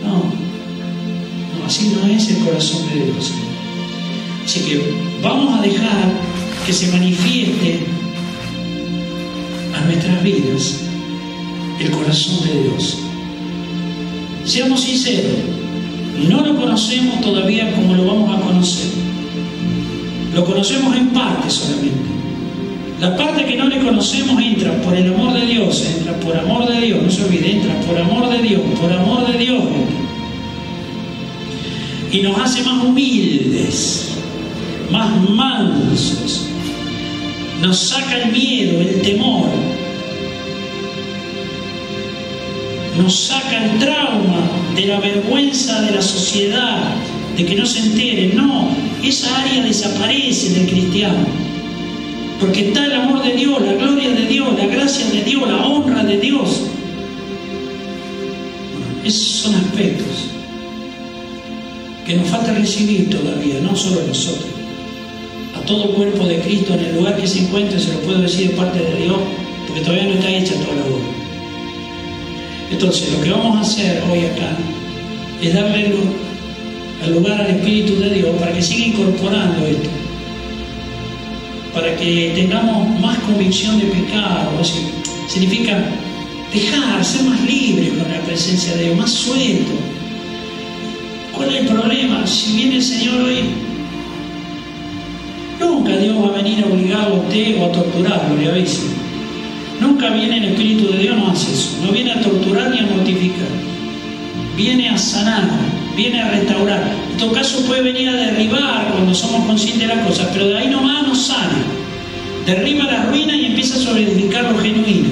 No, así no es el corazón de Dios. Así que vamos a dejar que se manifieste a nuestras vidas el corazón de Dios. Seamos sinceros, no lo conocemos todavía como lo vamos a conocer. Lo conocemos en parte solamente. La parte que no le conocemos entra por el amor de Dios, entra por amor de Dios, no se olvide, entra por amor de Dios, por amor de Dios. Y nos hace más humildes, más mansos. Nos saca el miedo, el temor. nos saca el trauma de la vergüenza de la sociedad, de que no se enteren. No, esa área desaparece del cristiano, porque está el amor de Dios, la gloria de Dios, la gracia de Dios, la honra de Dios. Esos son aspectos que nos falta recibir todavía, no solo a nosotros, a todo el cuerpo de Cristo en el lugar que se encuentre. Se lo puedo decir de parte de Dios, porque todavía no está hecha toda la obra. Entonces, lo que vamos a hacer hoy acá es darle el lugar al Espíritu de Dios para que siga incorporando esto, para que tengamos más convicción de pecado. Así significa dejar, ser más libre con la presencia de Dios, más suelto. ¿Cuál es el problema? Si viene el Señor hoy, nunca Dios va a venir a obligarlo a usted o a torturarlo, le aviso. Nunca viene el Espíritu de Dios, no hace eso. No viene a torturar ni a mortificar. Viene a sanar, viene a restaurar. En todo caso puede venir a derribar cuando somos conscientes de las cosas, pero de ahí nomás nos sana. Derriba la ruina y empieza a solidificar lo genuino,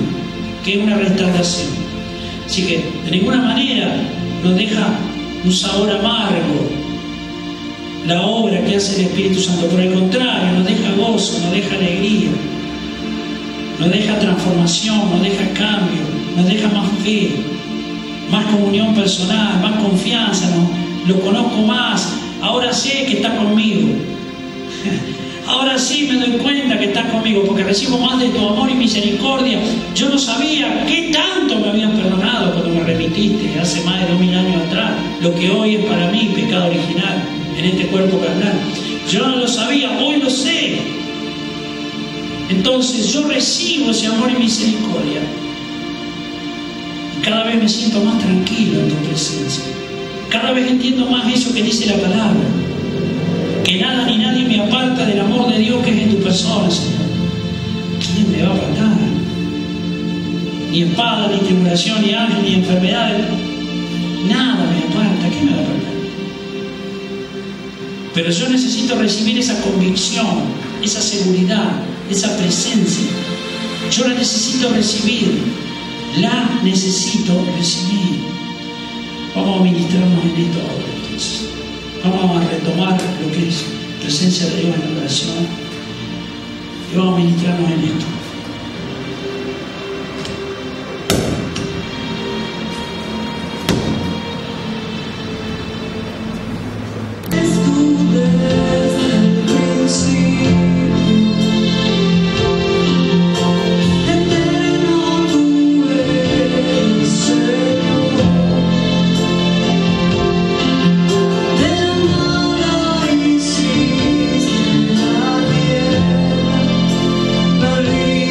que es una restauración. Así que de ninguna manera nos deja un sabor amargo la obra que hace el Espíritu Santo. Por el contrario, nos deja gozo, nos deja alegría, nos deja transformación, nos deja cambio, nos deja más fe, más comunión personal, más confianza, lo conozco más. Ahora sé que está conmigo. Ahora sí me doy cuenta que estás conmigo, porque recibo más de tu amor y misericordia. Yo no sabía qué tanto me habías perdonado cuando me remitiste hace más de 2000 años atrás, lo que hoy es para mí pecado original en este cuerpo carnal. Yo no lo sabía, hoy lo sé. Entonces yo recibo ese amor y misericordia y cada vez me siento más tranquilo en tu presencia. Cada vez entiendo más eso que dice la palabra, que nada ni nadie me aparta del amor de Dios que es en tu persona, Señor. ¿Quién me va a apartar? Ni espada, ni tribulación, ni ángel, ni enfermedad. Nada me aparta. ¿Qué me va a apartar? Pero yo necesito recibir esa convicción, esa seguridad, esa presencia. Yo la necesito recibir. La necesito recibir. Vamos a ministrarnos en esto ahora, entonces. Vamos a retomar lo que es presencia de Dios en la oración y vamos a ministrarnos en esto. Maria.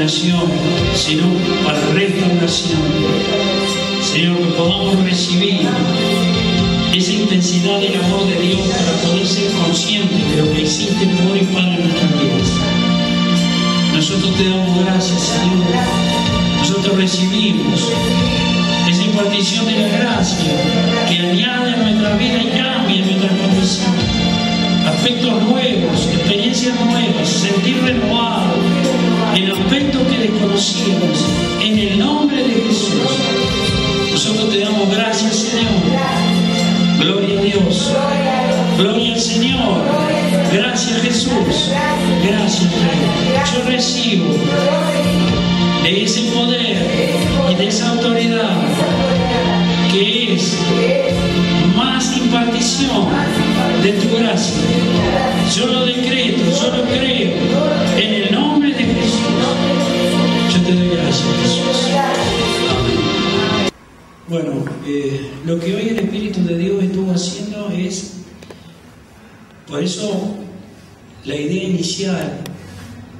condenación, sino para restauración. Señor, que podamos recibir esa intensidad del amor de Dios para poder ser conscientes de lo que existe por y para nuestras vidas. Nosotros te damos gracias, Señor. Nosotros recibimos esa impartición de la gracia que añade a nuestra vida y cambia nuestra condición. Aspectos nuevos, experiencias nuevas, sentir renovado, el aspecto que desconocíamos, en el nombre de Jesús. Nosotros te damos gracias, Señor. Gloria a Dios. Gloria al Señor. Gracias, Jesús. Gracias, Rey. Yo recibo de ese poder y de esa autoridad que es más impartición de tu gracia. Yo lo decreto, yo lo creo en el nombre de Jesús. Yo te doy gracias, Jesús. Amén. Bueno, lo que hoy el Espíritu de Dios estuvo haciendo es, por eso la idea inicial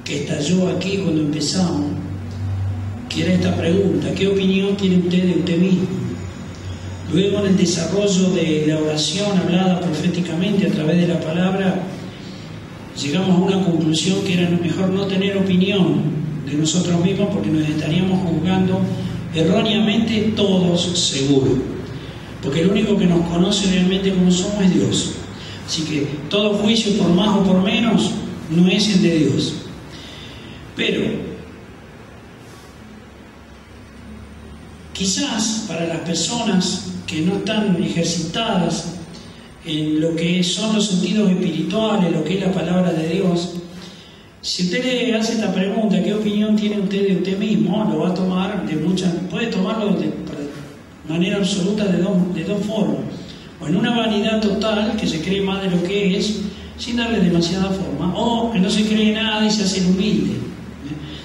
que estalló aquí cuando empezamos, que era esta pregunta: ¿qué opinión tiene usted de usted mismo? Luego, en el desarrollo de la oración hablada proféticamente a través de la palabra, llegamos a una conclusión que era mejor no tener opinión de nosotros mismos, porque nos estaríamos juzgando erróneamente todos seguros, porque el único que nos conoce realmente como somos es Dios. Así que todo juicio, por más o por menos, no es el de Dios. Pero quizás para las personas que no están ejercitadas en lo que son los sentidos espirituales, lo que es la palabra de Dios, si usted le hace esta pregunta, ¿qué opinión tiene usted de usted mismo?, lo va a tomar de muchas, puede tomarlo de manera absoluta de dos formas: o en una vanidad total, que se cree más de lo que es, sin darle demasiada forma, o que no se cree nada y se hace el humilde.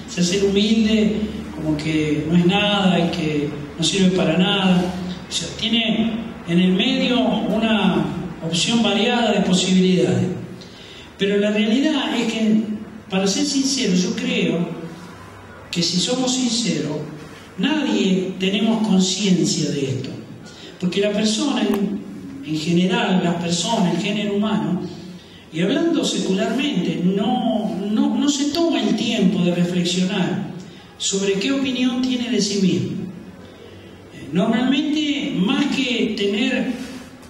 Se hace el humilde como que no es nada y que no sirve para nada. O sea, tiene en el medio una opción variada de posibilidades. Pero la realidad es que, para ser sincero, yo creo que si somos sinceros, nadie tenemos conciencia de esto. Porque la persona, en general, las personas, el género humano, y hablando secularmente, no se toma el tiempo de reflexionar sobre qué opinión tiene de sí mismo. Normalmente, más que tener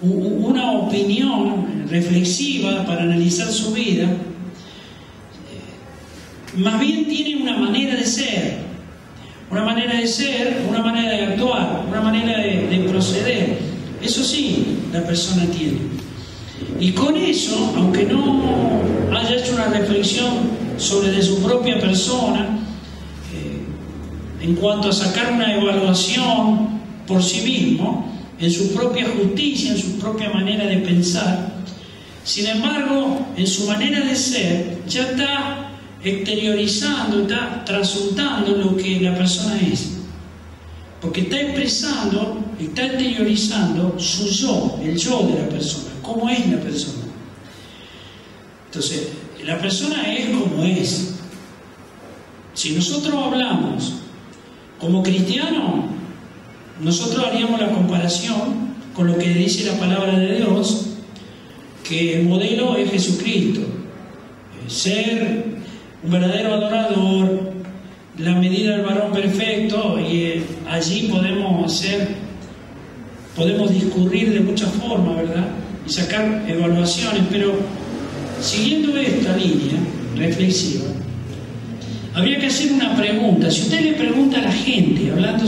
una opinión reflexiva para analizar su vida, más bien tiene una manera de ser, una manera de actuar, una manera de proceder. Eso sí, la persona tiene. Y con eso, aunque no haya hecho una reflexión sobre de su propia persona, en cuanto a sacar una evaluación por sí mismo, en su propia justicia, en su propia manera de pensar, sin embargo, en su manera de ser, ya está exteriorizando, está trasundando lo que la persona es. Porque está expresando, está exteriorizando su yo, el yo de la persona, cómo es la persona. Entonces, la persona es como es. Si nosotros hablamos como cristianos, nosotros haríamos la comparación con lo que dice la palabra de Dios, que el modelo es Jesucristo. Ser un verdadero adorador, la medida del varón perfecto, y allí podemos discurrir de muchas formas, ¿verdad? Y sacar evaluaciones, pero siguiendo esta línea reflexiva, habría que hacer una pregunta. Si usted le pregunta a la gente, hablando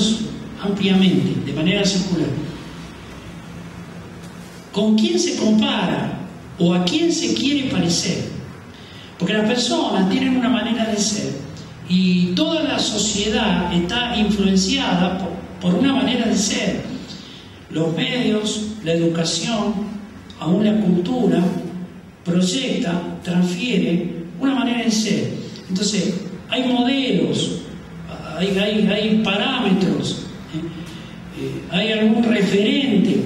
ampliamente, de manera secular, ¿con quién se compara o a quién se quiere parecer? Porque las personas tienen una manera de ser y toda la sociedad está influenciada por una manera de ser. Los medios, la educación, aún la cultura, proyecta, transfiere una manera de ser. Entonces, hay modelos, hay parámetros, hay algún referente.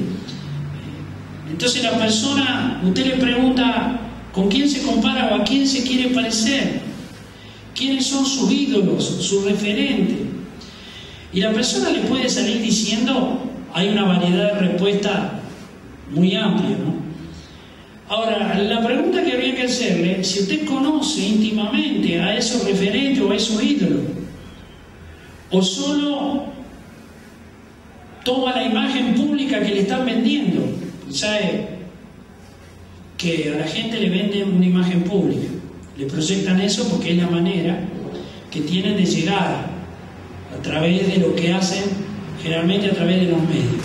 Entonces la persona, usted le pregunta ¿con quién se compara o a quién se quiere parecer? quiénes son sus ídolos, sus referentes. Y la persona le puede salir diciendo, hay una variedad de respuestas muy amplia, ¿no? Ahora, la pregunta que habría que hacerle, si usted conoce íntimamente a esos referentes o a esos ídolos, o solo toma la imagen pública que le están vendiendo. ¿Sabe? Que a la gente le venden una imagen pública, le proyectan eso porque es la manera que tienen de llegar a través de lo que hacen, generalmente a través de los medios.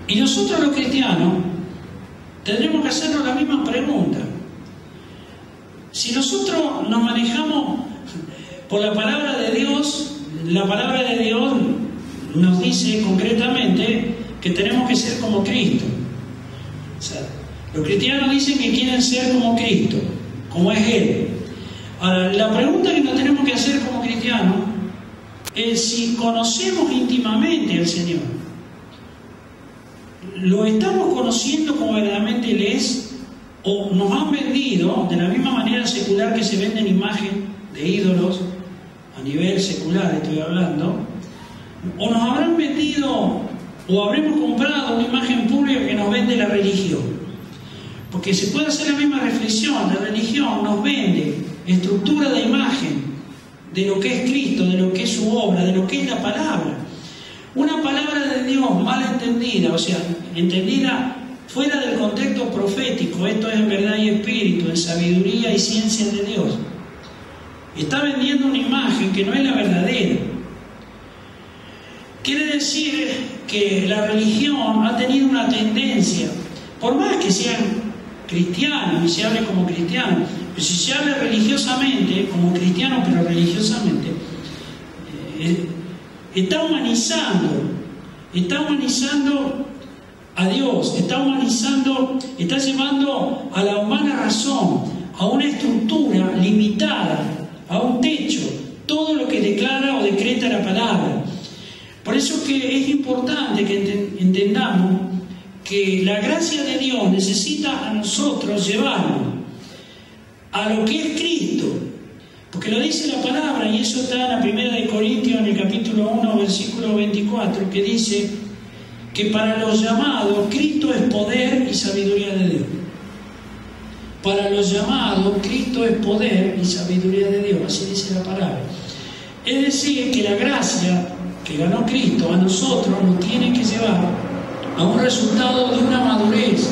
Y nosotros los cristianos tendremos que hacernos la misma pregunta. Si nosotros nos manejamos por la palabra de Dios, la palabra de Dios nos dice concretamente que tenemos que ser como Cristo. O sea, los cristianos dicen que quieren ser como Cristo, como es Él. Ahora, la pregunta que nos tenemos que hacer como cristianos es si conocemos íntimamente al Señor. ¿Lo estamos conociendo como verdaderamente Él es? ¿O nos han vendido de la misma manera secular que se venden imágenes de ídolos a nivel secular, estoy hablando? ¿O nos habrán vendido o habremos comprado una imagen pública que nos vende la religión? Porque se puede hacer la misma reflexión. La religión nos vende estructura de imagen de lo que es Cristo, de lo que es su obra, de lo que es la palabra. Una palabra de Dios mal entendida, o sea, entendida fuera del contexto profético, esto es en verdad y espíritu, en sabiduría y ciencia de Dios. Está vendiendo una imagen que no es la verdadera. Quiere decir que la religión ha tenido una tendencia, por más que sean cristianos y se hable como cristianos, pero si se habla religiosamente, como cristiano pero religiosamente, está humanizando a Dios, está llevando a la humana razón a una estructura limitada, a un techo, todo lo que declara o decreta la palabra. Por eso que es importante que entendamos que la gracia de Dios necesita a nosotros llevarnos a lo que es Cristo, porque lo dice la palabra, y eso está en la primera de Corintios, en el capítulo 1, versículo 24, que dice que para los llamados Cristo es poder y sabiduría de Dios. Para los llamados Cristo es poder y sabiduría de Dios, así dice la palabra. Es decir, que la gracia que ganó Cristo a nosotros nos tiene que llevar a un resultado de una madurez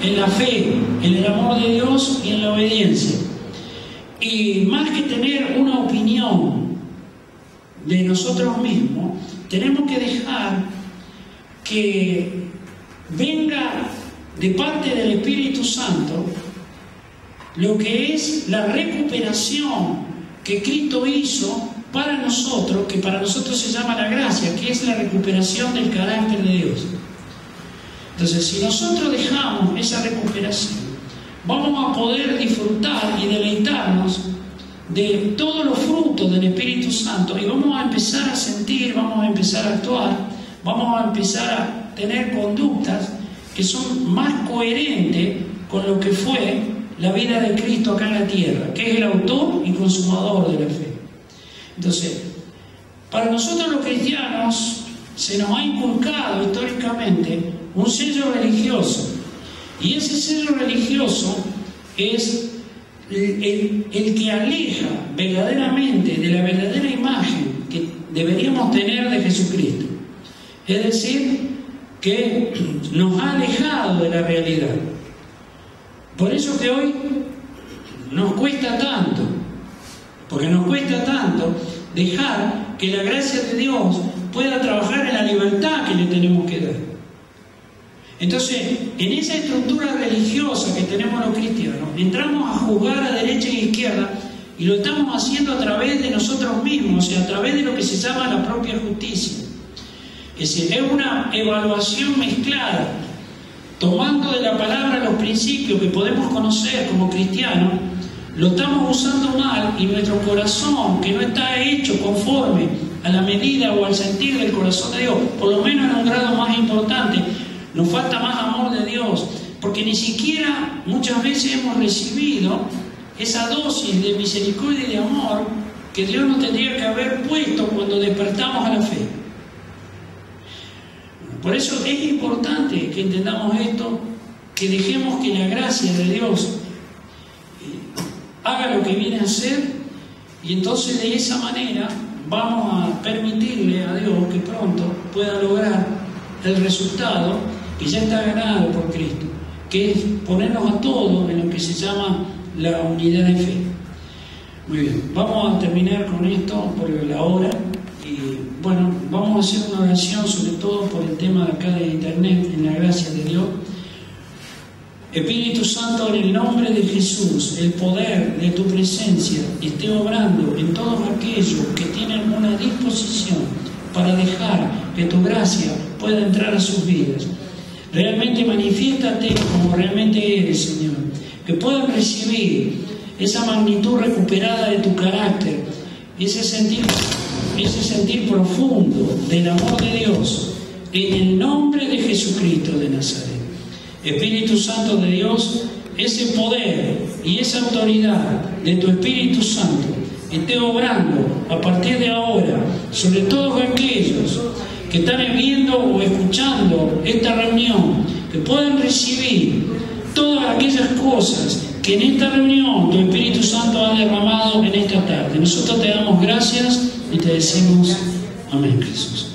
en la fe, en el amor de Dios y en la obediencia. Y más que tener una opinión de nosotros mismos, tenemos que dejar que venga de parte del Espíritu Santo lo que es la recuperación que Cristo hizo para nosotros, que para nosotros se llama la gracia, que es la recuperación del carácter de Dios. Entonces, si nosotros dejamos esa recuperación, vamos a poder disfrutar y deleitarnos de todos los frutos del Espíritu Santo y vamos a empezar a sentir, vamos a empezar a actuar, vamos a empezar a tener conductas que son más coherentes con lo que fue la vida de Cristo acá en la tierra, que es el autor y consumador de la fe. Entonces, para nosotros los cristianos se nos ha inculcado históricamente un sello religioso, y ese sello religioso es el que aleja verdaderamente de la verdadera imagen que deberíamos tener de Jesucristo. Es decir, que nos ha alejado de la realidad. Por eso que hoy nos cuesta tanto, porque nos cuesta tanto dejar que la gracia de Dios pueda trabajar en la libertad que le tenemos que dar. Entonces, en esa estructura religiosa que tenemos los cristianos, entramos a juzgar a derecha e izquierda y lo estamos haciendo a través de nosotros mismos, o sea, a través de lo que se llama la propia justicia. Es decir, es una evaluación mezclada, tomando de la palabra los principios que podemos conocer como cristianos, lo estamos usando mal y nuestro corazón, que no está hecho conforme a la medida o al sentir del corazón de Dios, por lo menos en un grado más importante, nos falta más amor de Dios, porque ni siquiera muchas veces hemos recibido esa dosis de misericordia y de amor que Dios nos tendría que haber puesto cuando despertamos a la fe. Por eso es importante que entendamos esto, que dejemos que la gracia de Dios haga lo que viene a hacer, y entonces de esa manera vamos a permitirle a Dios que pronto pueda lograr el resultado que ya está ganado por Cristo, que es ponernos a todos en lo que se llama la unidad de fe. Muy bien, vamos a terminar con esto por la hora. Y bueno, vamos a hacer una oración sobre todo por el tema de acá de internet, en la gracia de Dios. Espíritu Santo, en el nombre de Jesús, el poder de tu presencia esté obrando en todos aquellos que tienen una disposición para dejar que tu gracia pueda entrar a sus vidas. Realmente manifiéstate como realmente eres, Señor, que puedan recibir esa magnitud recuperada de tu carácter, ese sentir profundo del amor de Dios, en el nombre de Jesucristo de Nazaret. Espíritu Santo de Dios, ese poder y esa autoridad de tu Espíritu Santo esté obrando a partir de ahora sobre todos aquellos que están viendo o escuchando esta reunión, que puedan recibir todas aquellas cosas que en esta reunión tu Espíritu Santo ha derramado en esta tarde. Nosotros te damos gracias y te decimos amén, Jesús.